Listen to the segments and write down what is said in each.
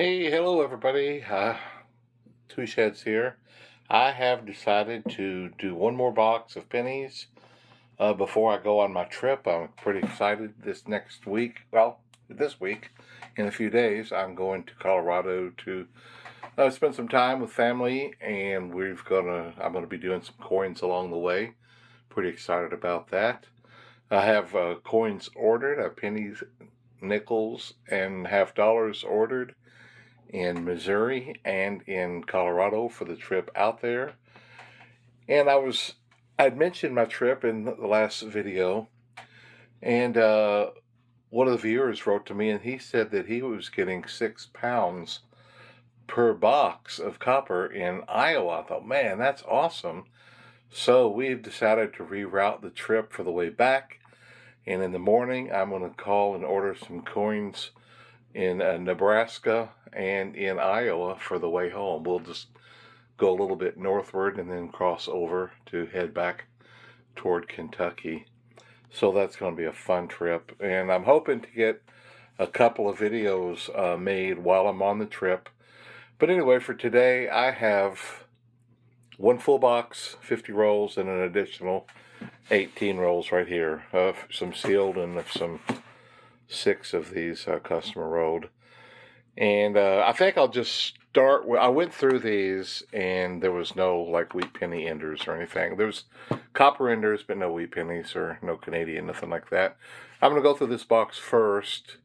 Hey, hello everybody. Two Sheds here. I have decided to do one more box of pennies before I go on my trip. I'm pretty excited this next week. Well, this week, in a few days, I'm going to Colorado to spend some time with family, and I'm gonna be doing some coins along the way. Pretty excited about that. I have coins ordered. I have pennies, nickels, and half dollars ordered in Missouri and in Colorado for the trip out there. And I'd mentioned my trip in the last video, and one of the viewers wrote to me and he said that he was getting 6 pounds per box of copper in Iowa. I thought, man, that's awesome. So we've decided to reroute the trip for the way back. And in the morning, I'm going to call and order some coins in Nebraska and in Iowa for the way home. We'll just go a little bit northward and then cross over to head back toward Kentucky. So that's going to be a fun trip. And I'm hoping to get a couple of videos made while I'm on the trip. But anyway, for today, I have one full box, 50 rolls, and an additional 18 rolls right here. Some sealed and some 6 of these customer rolled. And I think I'll just start with, I went through these and there was no like wheat penny enders or anything. There's copper enders, but no wheat pennies or no Canadian, nothing like that. I'm going to go through this box first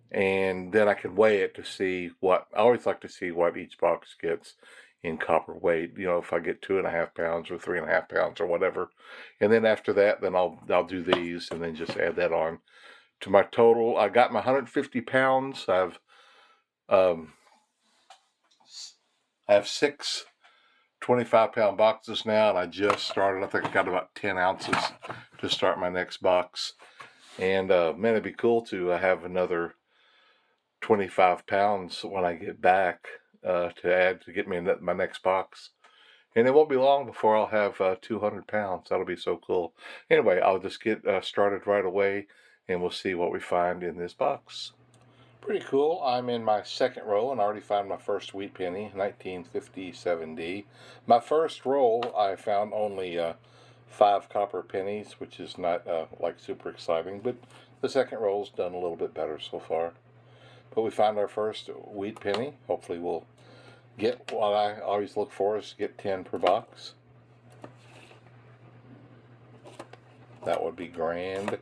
and then I can weigh it to see what, I always like to see what each box gets in copper weight. You know, if I get 2.5 pounds or 3.5 pounds or whatever. And then after that, then I'll do these and then just add that on to my total. I got my 150 pounds. I have 6 25-pound boxes now, and I just started. I think I got about 10 ounces to start my next box. And man, it'd be cool to have another 25 pounds when I get back to add to get me in my next box. And it won't be long before I'll have 200 pounds. That'll be so cool. Anyway, I'll just get started right away, and we'll see what we find in this box. Pretty cool. I'm in my second roll and I already found my first wheat penny, 1957D. My first roll, I found only 5 copper pennies, which is not like super exciting, but the second roll's done a little bit better so far. But we found our first wheat penny. Hopefully we'll get what I always look for is get 10 per box. That would be grand.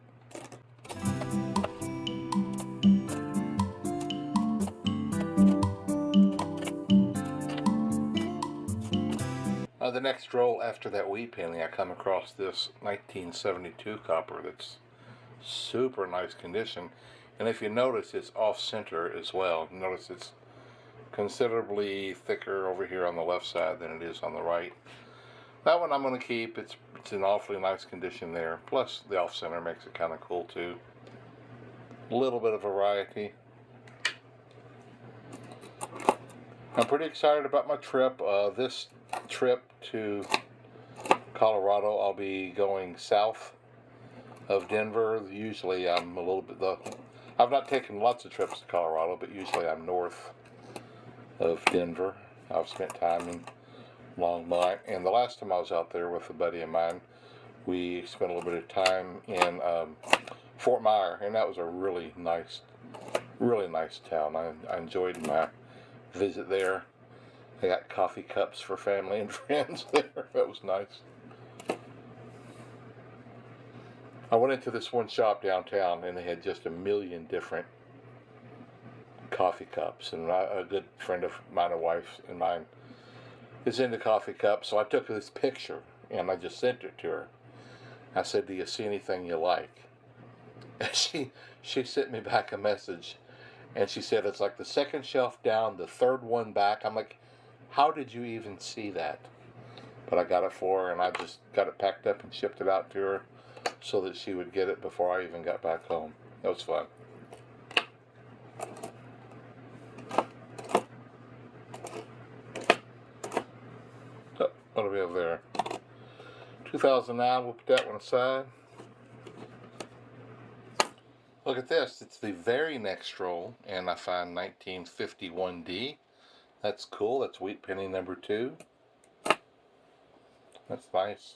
The next roll after that wheat penny, I come across this 1972 copper that's super nice condition. And if you notice, it's off-center as well. Notice it's considerably thicker over here on the left side than it is on the right. That one I'm going to keep. It's in awfully nice condition there. Plus, the off-center makes it kind of cool, too. A little bit of variety. I'm pretty excited about my trip. This trip to Colorado, I'll be going south of Denver. Usually I'm a little bit, I've not taken lots of trips to Colorado, but usually I'm north of Denver. I've spent time in Longmont, and the last time I was out there with a buddy of mine, we spent a little bit of time in Fort Myer, and that was a really nice town. I enjoyed my visit there. I got coffee cups for family and friends there. That was nice. I went into this one shop downtown and they had just a million different coffee cups. And a good friend of mine, a wife and mine, is into coffee cups. So I took this picture and I just sent it to her. I said, "Do you see anything you like?" And she sent me back a message. And she said, "It's like the second shelf down, the third one back." I'm like, "How did you even see that?" But I got it for her, and I just got it packed up and shipped it out to her so that she would get it before I even got back home. That was fun. Oh, what do we have there? 2009, we'll put that one aside. Look at this. It's the very next roll, and I find 1951D. That's cool. That's wheat penny number 2. That's nice.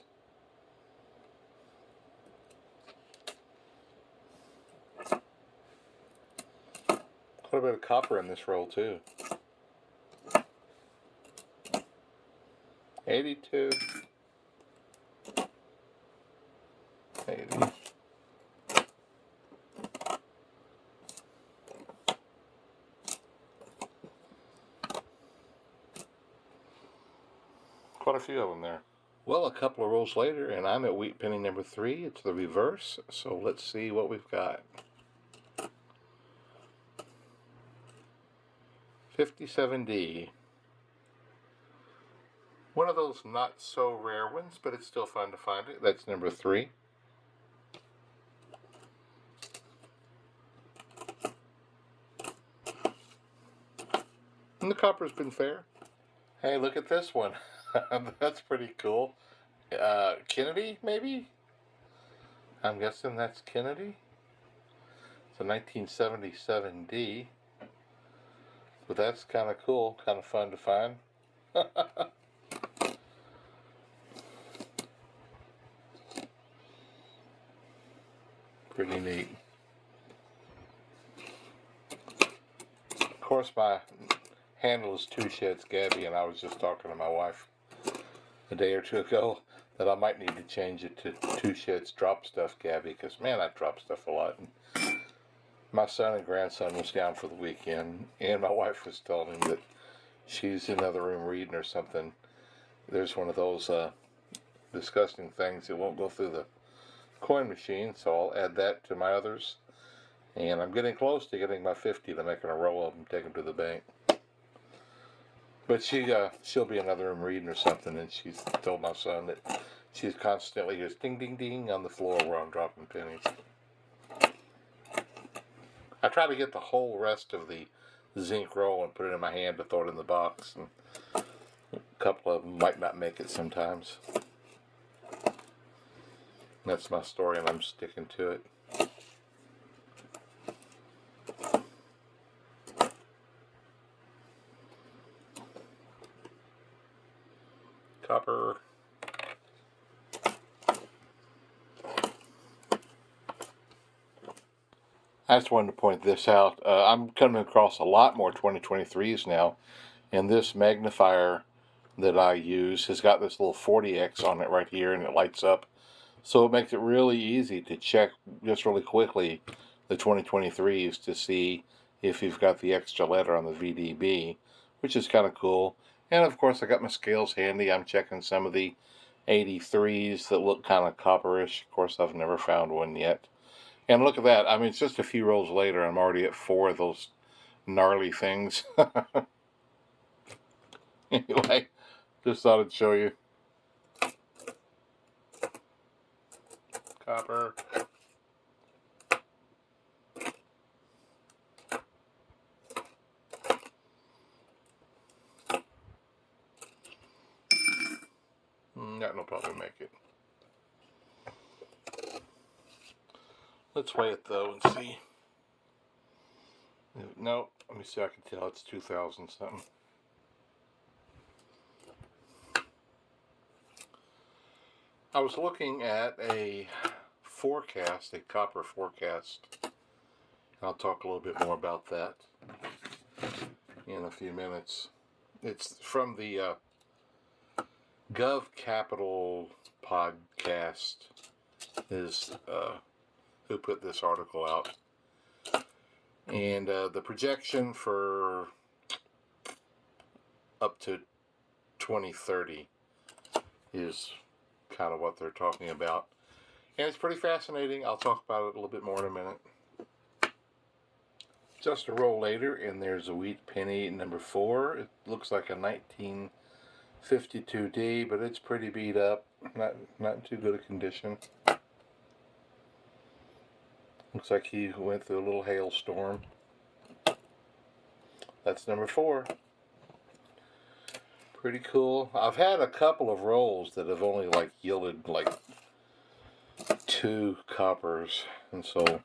Quite a bit of copper in this roll too. 82. 80. Quite a few of them there. Well, a couple of rolls later, and I'm at wheat penny number 3. It's the reverse, so let's see what we've got. 57D. One of those not so rare ones, but it's still fun to find it. That's number 3. And the copper's been fair. Hey, look at this one. That's pretty cool. Kennedy, maybe? I'm guessing that's Kennedy. It's a 1977D. But that's kind of cool, kind of fun to find. Pretty neat. Of course, my handle is 2 Sheds Gabby, and I was just talking to my wife a day or two ago that I might need to change it to 2 Sheds Drop Stuff Gabby, because man, I drop stuff a lot. And my son and grandson was down for the weekend, and my wife was telling him that she's in another room reading or something. There's one of those disgusting things that won't go through the coin machine, so I'll add that to my others. And I'm getting close to getting my 50 to making a row of them, take them to the bank. But she'll be in another room reading or something, and she's told my son that she's constantly just ding, ding, ding on the floor where I'm dropping pennies. I try to get the whole rest of the zinc roll and put it in my hand to throw it in the box. And a couple of them might not make it sometimes. That's my story, and I'm sticking to it. Copper. I just wanted to point this out. I'm coming across a lot more 2023s now, and this magnifier that I use has got this little 40x on it right here, and it lights up. So it makes it really easy to check just really quickly the 2023s to see if you've got the extra letter on the VDB, which is kind of cool. And of course, I got my scales handy. I'm checking some of the 83s that look kind of copperish. Of course, I've never found one yet. And look at that. I mean, it's just a few rolls later. I'm already at 4 of those gnarly things. Anyway, just thought I'd show you. Copper. That'll probably make it. Let's weigh it though and see. No, let me see. I can tell it's 2,000 something. I was looking at a forecast, a copper forecast. I'll talk a little bit more about that in a few minutes. It's from the Gov Capital podcast is who put this article out. And the projection for up to 2030 is kind of what they're talking about. And it's pretty fascinating. I'll talk about it a little bit more in a minute. Just a roll later, and there's a wheat penny number 4. It looks like a 1952D, but it's pretty beat up. Not in too good a condition. Looks like he went through a little hailstorm. That's number 4. Pretty cool. I've had a couple of rolls that have only like yielded like 2 coppers, and so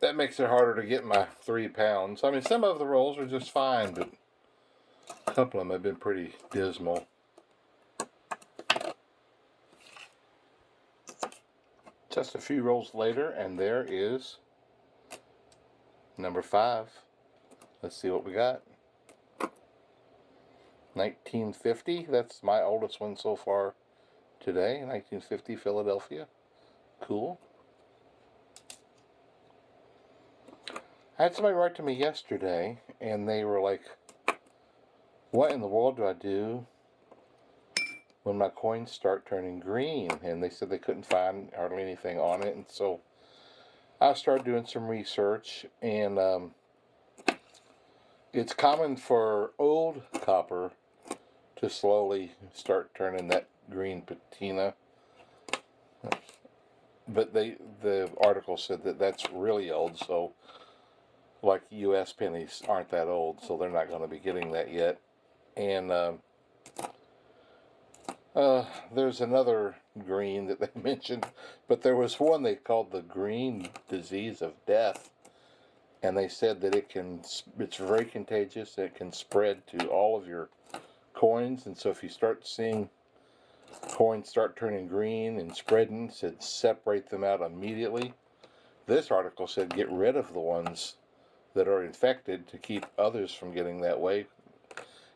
That makes it harder to get my 3 pounds. I mean, some of the rolls are just fine, but a couple of them have been pretty dismal. Just a few rolls later, and there is number 5. Let's see what we got. 1950. That's my oldest one so far today. 1950 Philadelphia. Cool. I had somebody write to me yesterday, and they were like, what in the world do I do when my coins start turning green? And they said they couldn't find hardly anything on it. And so I started doing some research, and it's common for old copper to slowly start turning that green patina. But the article said that that's really old, so like U.S. pennies aren't that old, so they're not going to be getting that yet. And there's another green that they mentioned, but there was one they called the green disease of death, and they said that it's very contagious. It can spread to all of your coins, and so if you start seeing coins start turning green and spreading, said separate them out immediately. This article said get rid of the ones that are infected to keep others from getting that way.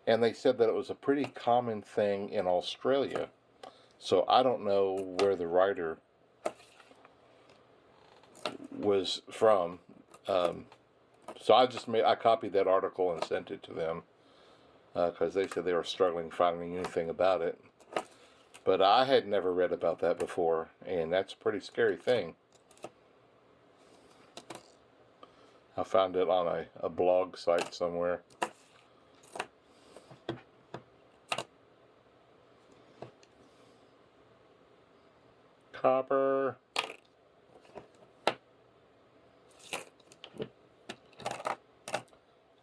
And they said that it was a pretty common thing in Australia. So I don't know where the writer was from. So I copied that article and sent it to them because they said they were struggling finding anything about it. But I had never read about that before, and that's a pretty scary thing. I found it on a blog site somewhere. Copper.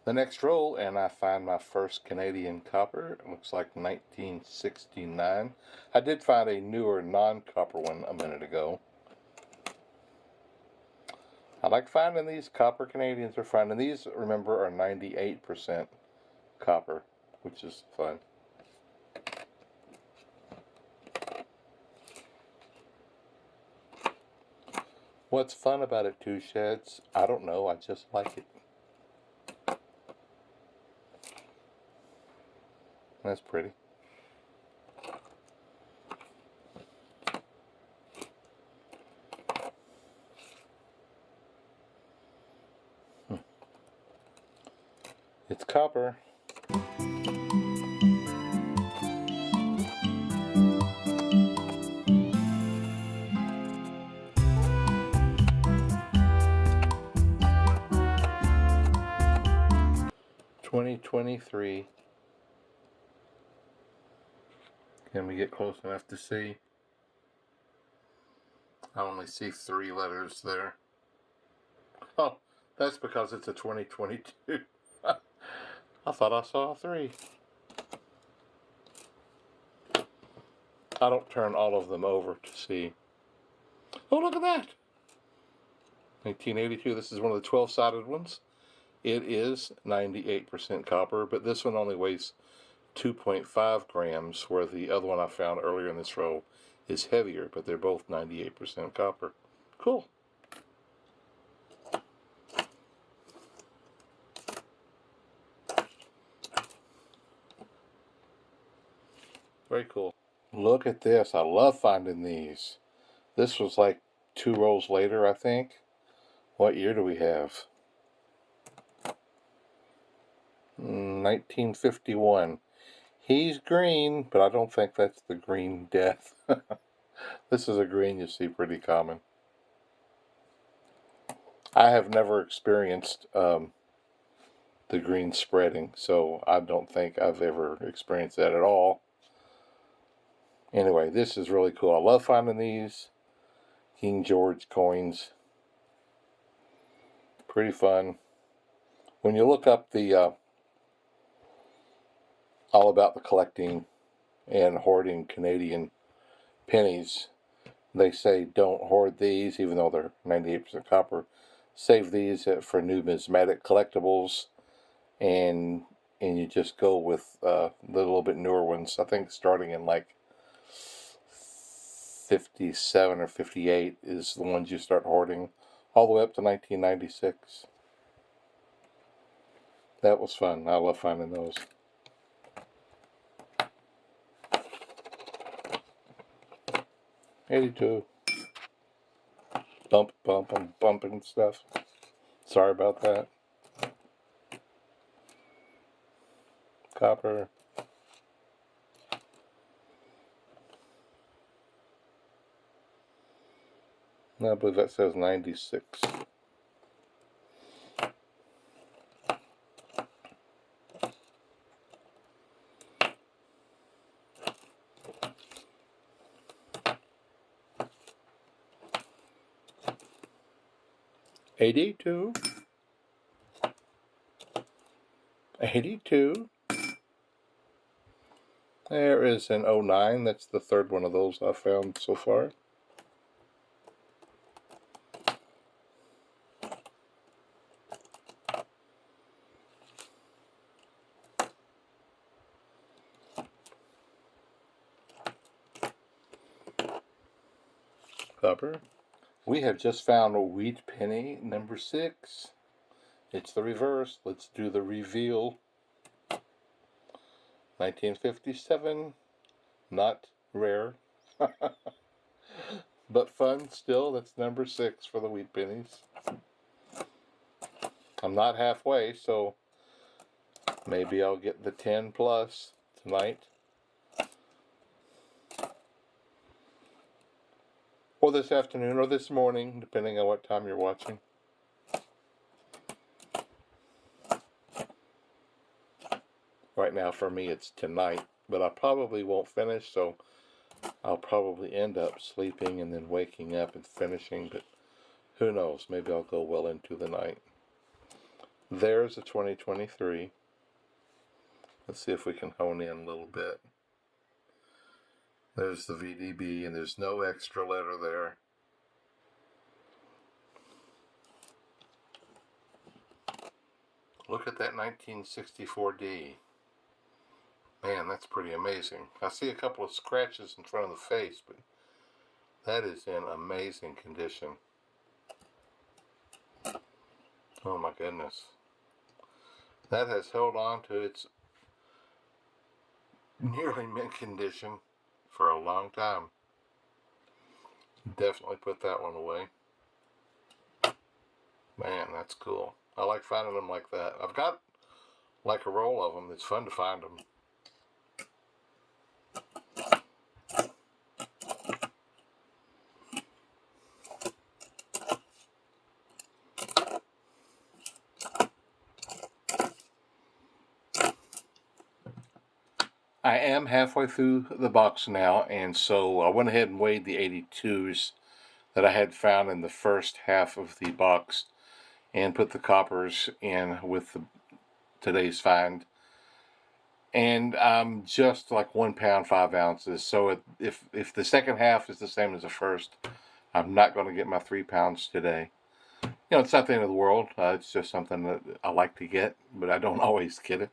The next roll, and I find my first Canadian copper. It looks like 1969. I did find a newer non-copper one a minute ago. I like finding these. Copper Canadians are fun. And these, remember, are 98% copper, which is fun. What's fun about it, Two Sheds? I don't know. I just like it. That's pretty. It's copper. $20.23. Can we get close enough to see? I only see 3 letters there. Oh, that's because it's a 2022. I thought I saw 3. I don't turn all of them over to see. Oh, look at that! 1982. This is one of the 12-sided ones. It is 98% copper, but this one only weighs 2.5 grams, where the other one I found earlier in this row is heavier, but they're both 98% copper. Cool. Very cool. Look at this. I love finding these. This was like 2 rolls later, I think. What year do we have? 1951. He's green, but I don't think that's the green death. This is a green you see pretty common. I have never experienced the green spreading, so I don't think I've ever experienced that at all. Anyway, this is really cool. I love finding these King George coins. Pretty fun. When you look up the all about the collecting and hoarding Canadian pennies, they say don't hoard these, even though they're 98% copper. save these for numismatic collectibles, and you just go with the little bit newer ones. I think starting in like 57 or 58 is the ones you start hoarding, all the way up to 1996. That was fun. I love finding those. '82. Bumping stuff. Sorry about that. Copper. No, I believe that says 96. '82. '82. There is an '09. That's the third one of those I've found so far. Copper. We have just found a wheat penny number 6. It's the reverse. Let's do the reveal. 1957. Not rare. But fun still. That's number 6 for the wheat pennies. I'm not halfway, so maybe I'll get the 10 plus tonight. Or this afternoon, or this morning, depending on what time you're watching. Right now, for me, it's tonight, but I probably won't finish, so I'll probably end up sleeping and then waking up and finishing, but who knows? Maybe I'll go well into the night. There's a 2023. Let's see if we can hone in a little bit. There's the VDB, and there's no extra letter there. Look at that 1964D. Man, that's pretty amazing. I see a couple of scratches in front of the face, but that is in amazing condition. Oh my goodness. That has held on to its nearly mint condition for a long time. Definitely put that one away. Man, that's cool. I like finding them like that. I've got like a roll of them. It's fun to find them. I am halfway through the box now, and so I went ahead and weighed the '82s that I had found in the first half of the box and put the coppers in with today's find. And I'm just like 1 pound 5 ounces. So if the second half is the same as the first, I'm not going to get my 3 pounds today. It's not the end of the world. It's just something that I like to get, but I don't always get it.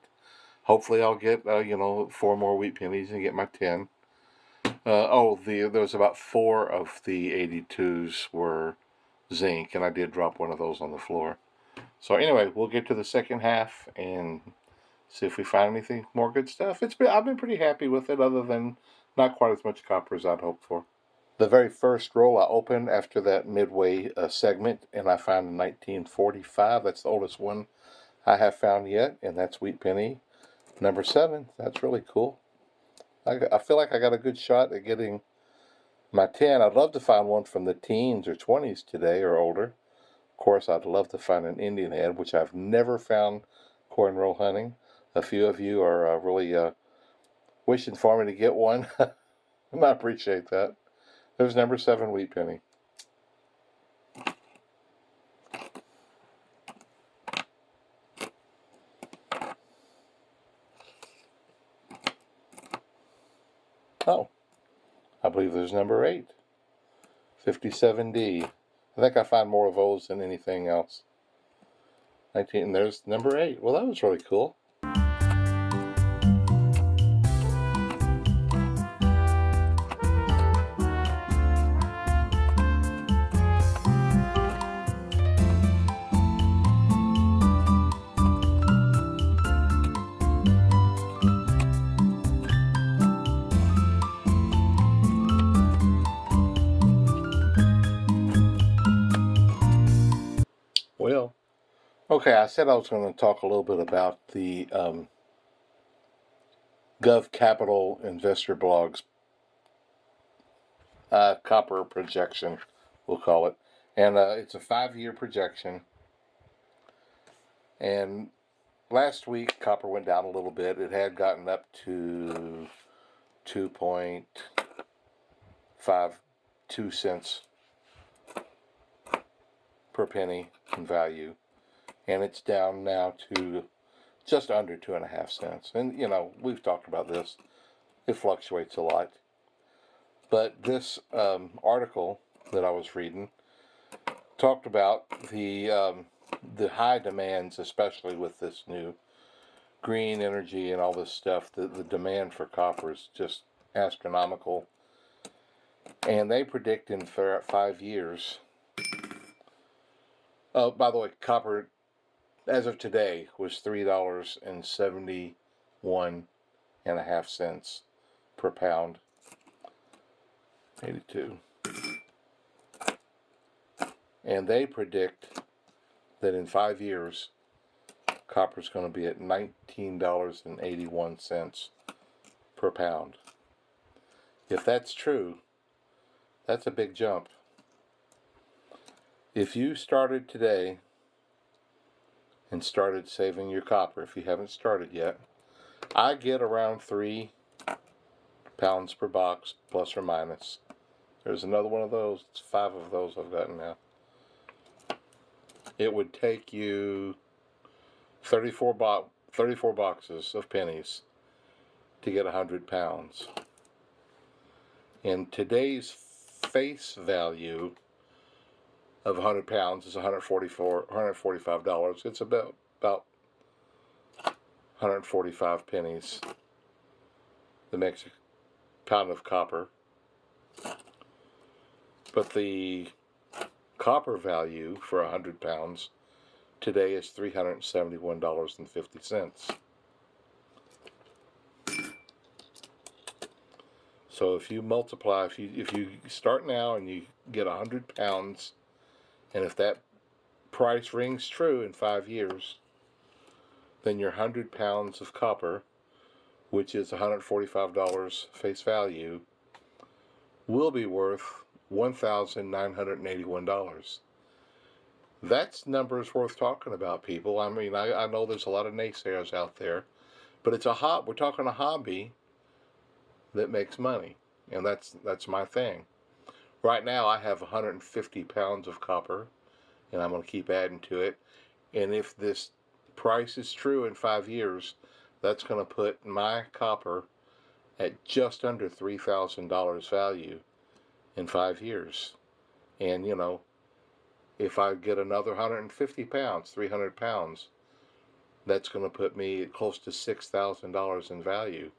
Hopefully I'll get 4 more wheat pennies and get my 10. There was about 4 of the '82s were zinc, and I did drop one of those on the floor. So anyway, we'll get to the second half and see if we find anything more good stuff. I've been pretty happy with it, other than not quite as much copper as I'd hoped for. The very first roll I opened after that midway segment, and I found a 1945. That's the oldest one I have found yet, and that's wheat penny number 7. That's really cool. I feel like I got a good shot at getting my 10. I'd love to find one from the teens or 20s today or older. Of course, I'd love to find an Indian head, which I've never found coin roll hunting. A few of you are really wishing for me to get one. And I appreciate that. There's number 7 wheat penny. Oh, I believe there's number 8. 57D. I think I find more of those than anything else. 19, and there's number 8. Well, that was really cool. Well, okay, I said I was going to talk a little bit about the Gov Capital Investor Blogs copper projection, we'll call it. And it's a 5-year projection. And last week, copper went down a little bit. It had gotten up to 2.52 cents per penny in value. And it's down now to just under 2.5 cents. And, you know, we've talked about this. It fluctuates a lot. But this article that I was reading talked about the high demands, especially with this new green energy and all this stuff. The demand for copper is just astronomical. And they predict in 5 years. Oh, by the way, copper, as of today, was $3.71.5 per pound. 82. And they predict that in 5 years, copper's going to be at $19.81 per pound. If that's true, that's a big jump. If you started today and started saving your copper, if you haven't started yet, I get around 3 pounds per box, plus or minus. There's another one of those. It's 5 of those I've gotten now. It would take you 34 boxes of pennies to get 100 pounds. And today's face value of 100 pounds is $145. It's about 145 pennies. The makes a pound of copper. But the copper value for 100 pounds today is $371.50. So if you multiply, if you start now and you get 100 pounds, and if that price rings true in 5 years, then your 100 pounds of copper, which is $145 face value, will be worth $1,981. That's numbers worth talking about, people. I mean, I know there's a lot of naysayers out there, but it's we're talking a hobby that makes money, and that's my thing. Right now, I have 150 pounds of copper, and I'm going to keep adding to it. And if this price is true in 5 years, that's going to put my copper at just under $3,000 value in 5 years. And, you know, if I get another 150 pounds, 300 pounds, that's going to put me close to $6,000 in value.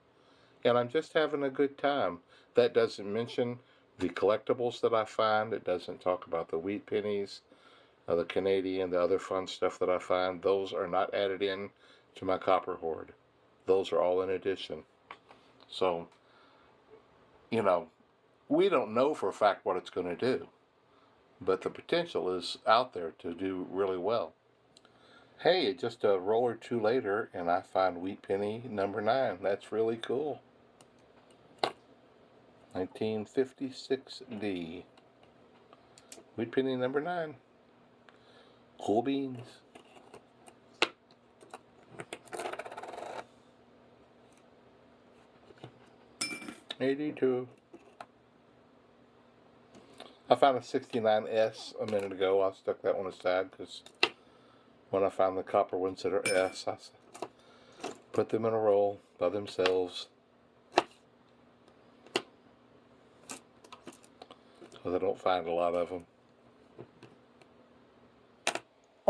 And I'm just having a good time. That doesn't mention the collectibles that I find. It doesn't talk about the wheat pennies, the Canadian, the other fun stuff that I find. Those are not added in to my copper hoard. Those are all in addition. So, you know, we don't know for a fact what it's going to do, but the potential is out there to do really well. Hey, just a roll or two later, and I find wheat penny number 9. That's really cool. 1956D. Wheat penny number 9. Cool beans. $82. I found a 69S a minute ago. I stuck that one aside because when I found the copper ones that are S, I put them in a roll by themselves. Because I don't find a lot of them.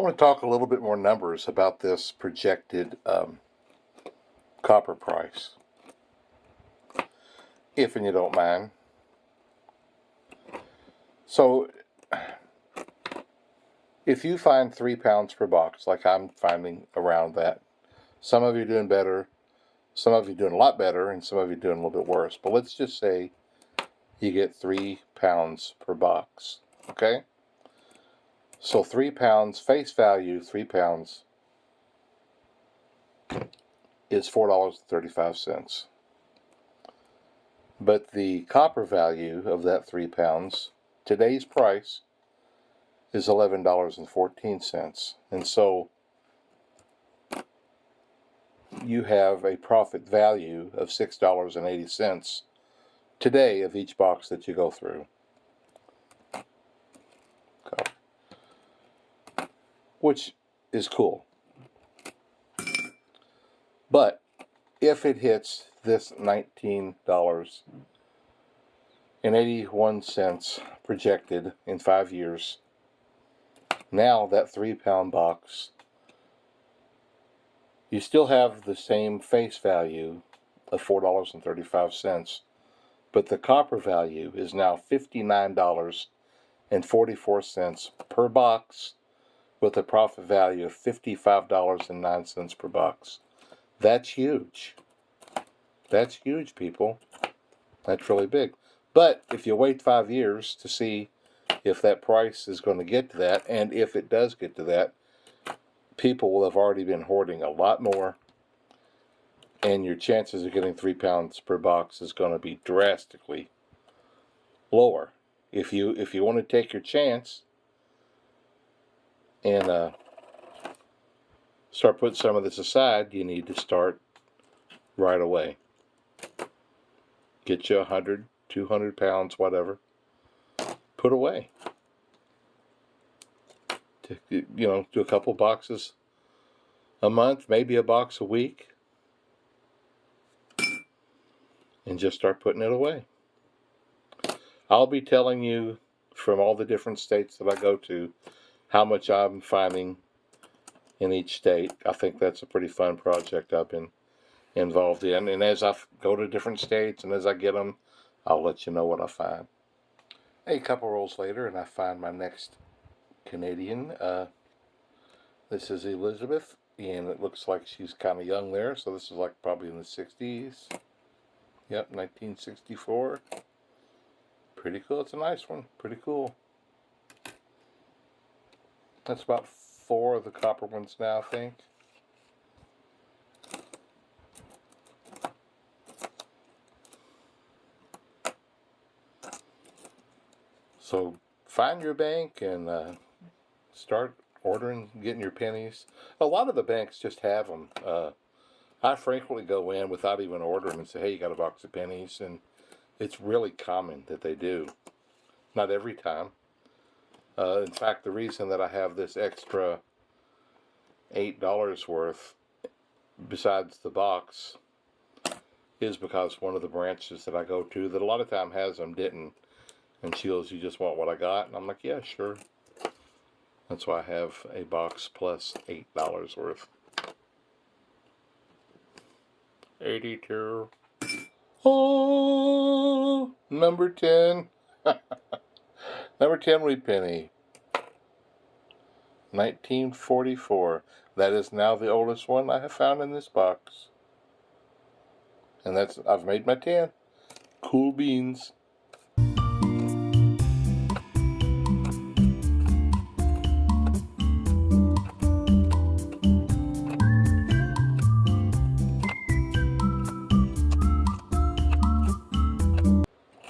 want to talk a little bit more numbers about this projected copper price, if and you don't mind. So, if you find 3 pounds per box, like I'm finding around that, some of you are doing better, some of you are doing a lot better, and some of you are doing a little bit worse. But let's just say you get 3 pounds per box, okay? So 3 pounds, face value, 3 pounds is $4.35. But the copper value of that 3 pounds, today's price, is $11.14. And so you have a profit value of $6.80 today of each box that you go through. Which is cool. But if it hits this $19.81 projected in 5 years, now that 3 pound box, you still have the same face value of $4.35, but the copper value is now $59.44 per box, with a profit value of $55.09 per box. That's huge. That's huge, people. That's really big. But if you wait 5 years to see if that price is going to get to that, and if it does get to that, people will have already been hoarding a lot more, and your chances of getting 3 pounds per box is going to be drastically lower. If you want to take your chance and start putting some of this aside, you need to start right away. Get you 100, 200 pounds, whatever. Put away. Do a couple boxes a month, maybe a box a week, and just start putting it away. I'll be telling you from all the different states that I go to how much I'm finding in each state. I think that's a pretty fun project I've been involved in. And as I go to different states and as I get them, I'll let you know what I find. A couple rolls later, and I find my next Canadian. This is Elizabeth, and it looks like she's kind of young there. So this is like probably in the 60s. Yep, 1964. Pretty cool. It's a nice one. Pretty cool. That's about 4 of the copper ones now, I think. So find your bank and start ordering, getting your pennies. A lot of the banks just have them. I frequently go in without even ordering and say, hey, you got a box of pennies? And it's really common that they do. Not every time. In fact, the reason that I have this extra $8 worth besides the box is because one of the branches that I go to that a lot of time has them didn't. And she goes, you just want what I got? And I'm like, yeah, sure. That's why I have a box plus $8 worth. 82. Oh, number 10. Number 10 wheat penny. 1944. That is now the oldest one I have found in this box. And I've made my 10. Cool beans.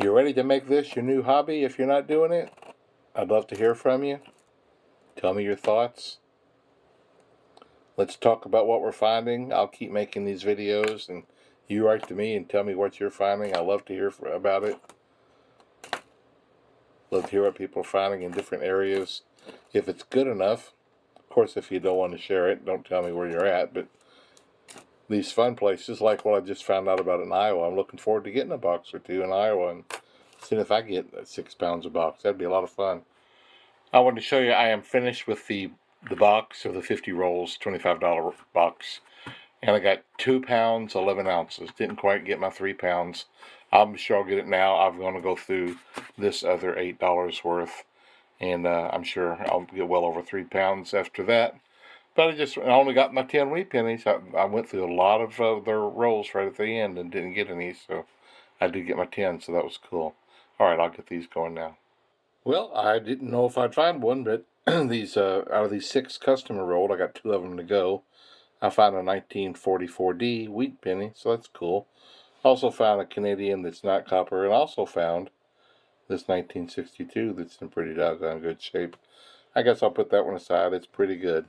You ready to make this your new hobby if you're not doing it? I'd love to hear from you. Tell me your thoughts. Let's talk about what we're finding. I'll keep making these videos, and you write to me and tell me what you're finding. I love to hear about it. Love to hear what people are finding in different areas. If it's good enough, of course, if you don't want to share it, don't tell me where you're at, but these fun places, like what I just found out about in Iowa, I'm looking forward to getting a box or two in Iowa and seeing if I get 6 pounds a box. That'd be a lot of fun. I wanted to show you I am finished with the the box of the 50 rolls, $25 box. And I got 2 pounds, 11 ounces. Didn't quite get my 3 pounds. I'm sure I'll get it now. I'm going to go through this other $8 worth. And I'm sure I'll get well over 3 pounds after that. But I only got my 10 wheat pennies. I went through a lot of their rolls right at the end and didn't get any. So I did get my 10, so that was cool. All right, I'll get these going now. Well, I didn't know if I'd find one, but these out of these 6 customer rolled, I got 2 of them to go. I found a 1944D wheat penny, so that's cool. Also found a Canadian that's not copper, and also found this 1962 that's in pretty doggone good shape. I guess I'll put that one aside. It's pretty good.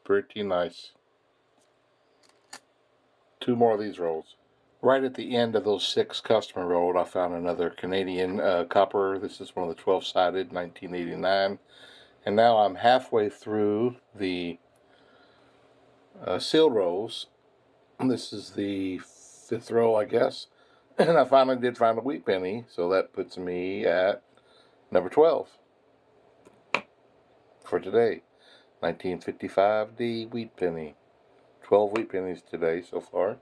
Pretty nice. 2 more of these rolls. Right at the end of those 6 customer rolled, I found another Canadian copper. This is one of the 12-sided, 1989. And now I'm halfway through the sealed rolls. This is the 5th roll, I guess. And I finally did find a wheat penny, so that puts me at number 12 for today. 1955D wheat penny. 12 wheat pennies today so far.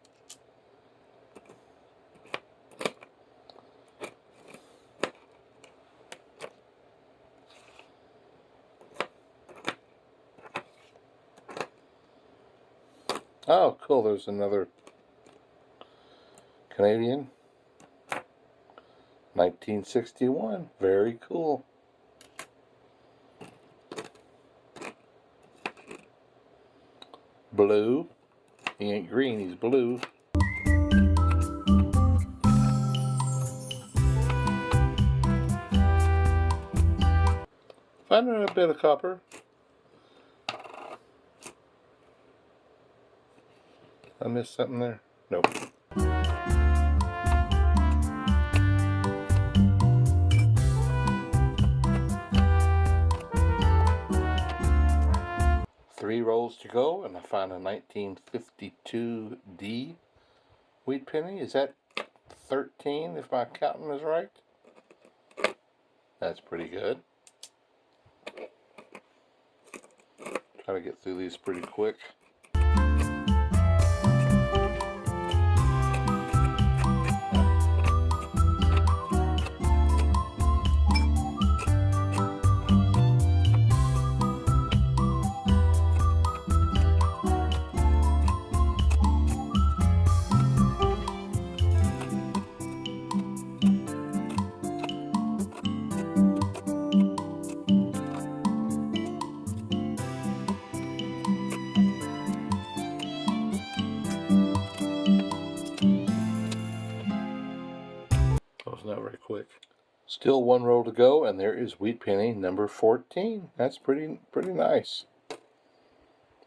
Oh, cool. There's another Canadian. 1961. Very cool. Blue. He ain't green, he's blue. Finding a bit of copper. I missed something there? Nope. Three rolls to go, and I found a 1952D wheat penny. Is that 13 if my counting is right? That's pretty good. Try to get through these pretty quick. Not very quick. Still 1 roll to go, and there is wheat penny number 14. That's pretty nice.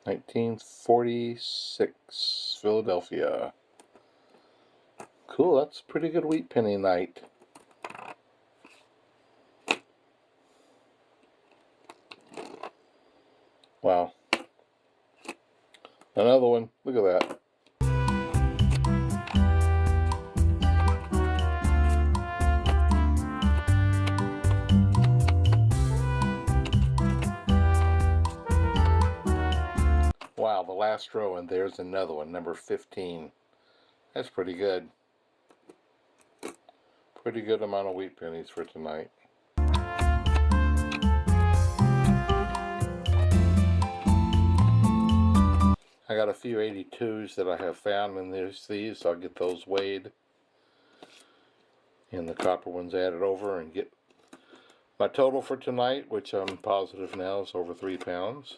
1946 Philadelphia. Cool, that's pretty good wheat penny night. Wow. Another one. Look at that. Wow, the last row, and there's another one, number 15. That's pretty good. Pretty good amount of wheat pennies for tonight. I got a few 82s that I have found, and there's these, so I'll get those weighed. And the copper ones added over and get my total for tonight, which I'm positive now is over 3 pounds.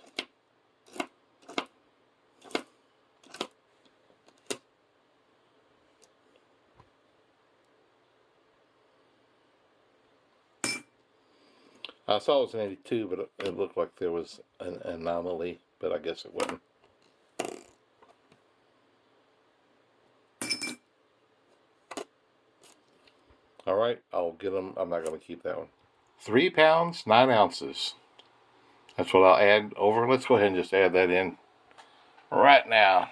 I saw it was an 82, but it looked like there was an anomaly, but I guess it wasn't. All right, I'll get them. I'm not going to keep that one. 3 pounds, 9 ounces. That's what I'll add over. Let's go ahead and just add that in right now.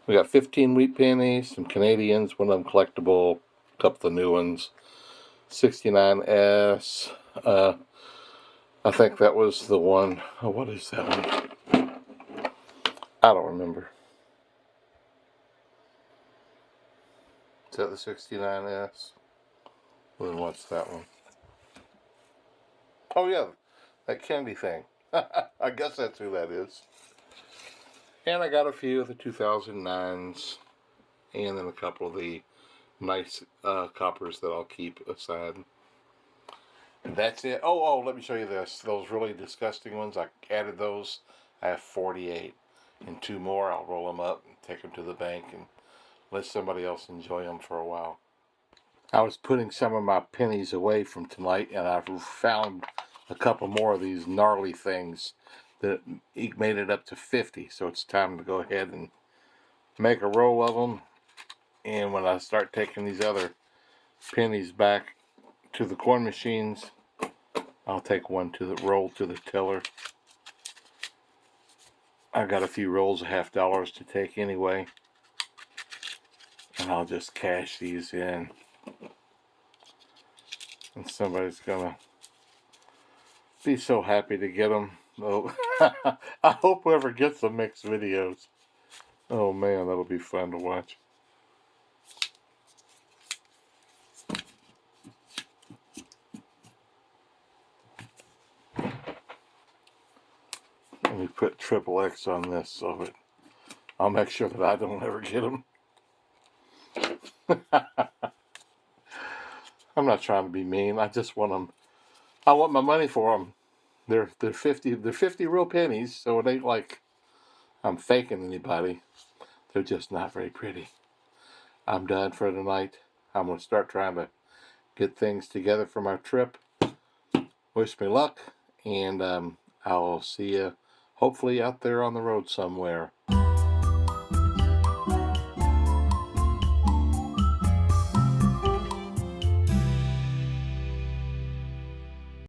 We got 15 wheat pennies, some Canadians, one of them collectible, a couple of new ones. 69S. I think that was the one. Oh, what is that one? I don't remember. Is that the 69S? Well, then what's that one? Oh, yeah, that candy thing. I guess that's who that is. And I got a few of the 2009s, and then a couple of the nice coppers that I'll keep aside. And that's it. Oh, let me show you this. Those really disgusting ones, I added those. I have 48. And 2 more, I'll roll them up and take them to the bank and let somebody else enjoy them for a while. I was putting some of my pennies away from tonight, and I've found a couple more of these gnarly things that made it up to 50. So it's time to go ahead and make a roll of them. And when I start taking these other pennies back to the coin machines, I'll take one to the roll to the teller. I got a few rolls of $50 to take anyway, and I'll just cash these in. And somebody's gonna be so happy to get them. Oh, I hope whoever gets them makes videos. Oh man, that'll be fun to watch. Let me put XXX on this so that I'll make sure that I don't ever get them. I'm not trying to be mean. I just want them. I want my money for them. They're 50. They're 50 real pennies, so it ain't like I'm faking anybody. They're just not very pretty. I'm done for the night. I'm gonna start trying to get things together for my trip. Wish me luck, and I'll see you hopefully out there on the road somewhere.